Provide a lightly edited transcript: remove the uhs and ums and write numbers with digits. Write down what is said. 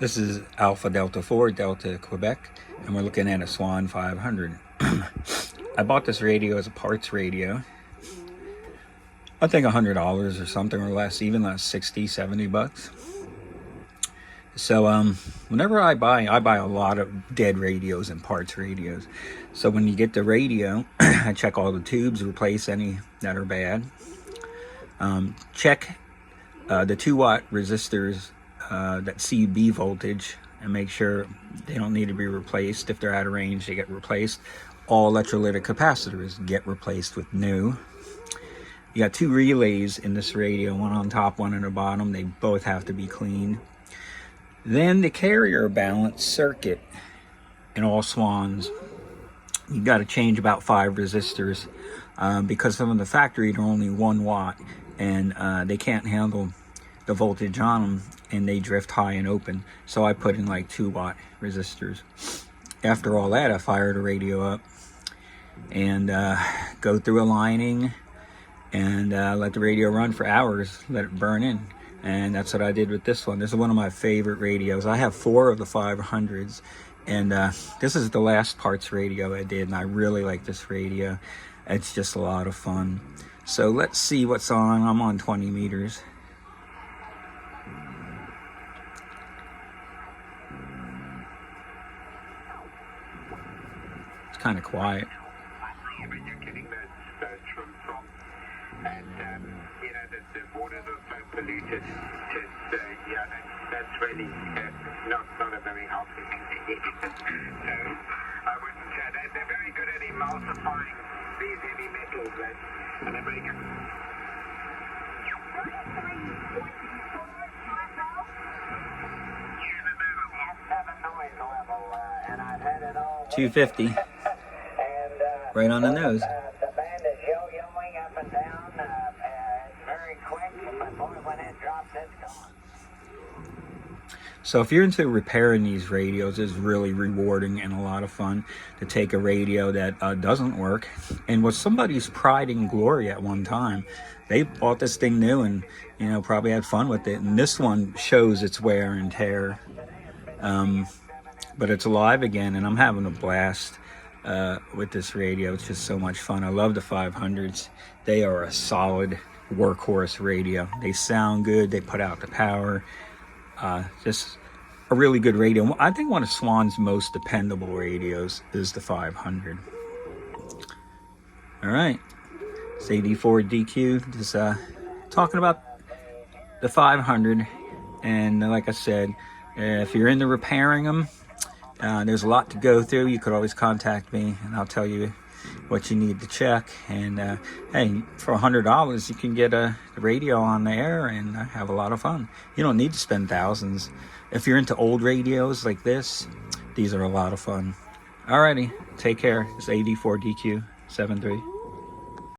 This is Alpha Delta 4 Delta Quebec, and we're looking at a Swan 500. I bought this radio as a parts radio. I think $100 or something or less, even less, 60, 70 bucks. So whenever I buy a lot of dead radios and parts radios. So when you get the radio, I check all the tubes, replace any that are bad. Check the 2-watt resistors, that CB voltage, and make sure they don't need to be replaced. If they're out of range, they get replaced. All electrolytic capacitors get replaced with new. You got 2 relays in this radio, one on top, one on the bottom. They both have to be cleaned. Then the carrier balance circuit in all Swans, you got to change about 5 resistors because some of the factory are only 1 watt, and they can't handle the voltage on them, and they drift high and open. So I put in like 2-watt resistors. After all that, I fire the radio up and go through a lining and let the radio run for hours, let it burn in. And that's what I did with this one. This is one of my favorite radios. I have 4 of the 500s, and this is the last parts radio I did, and I really like this radio. It's just a lot of fun. So let's see what's on. I'm on 20 meters. It's kind of quiet. You're getting those shrimp from, and you know the waters are so polluted. Just yeah, that's really not a very healthy thing to eat. So I wouldn't say that they're very good at emulsifying these heavy metals, and they're very good. And I've had it all 250. Right on the nose. the band is yo-yoing up and down. It's very quick, but boy, when it drops, it's gone. So if you're into repairing these radios, it's really rewarding and a lot of fun to take a radio that doesn't work and was somebody's pride and glory at one time. They bought this thing new and, you know, probably had fun with it. And this one shows its wear and tear. But it's alive again, and I'm having a blast with this radio. It's just so much fun. I love the 500s. They are a solid workhorse radio. They sound good. They put out the power. Just a really good radio. I think one of Swan's most dependable radios is the 500. All right, it's AD4DQ. Just talking about the 500, and like I said, if you're into repairing them, there's a lot to go through. You could always contact me, and I'll tell you what you need to check. And hey, for $100 you can get the radio on the air and have a lot of fun. You don't need to spend thousands. If you're into old radios like this, these are a lot of fun. Alrighty, take care. It's AD4DQ 73.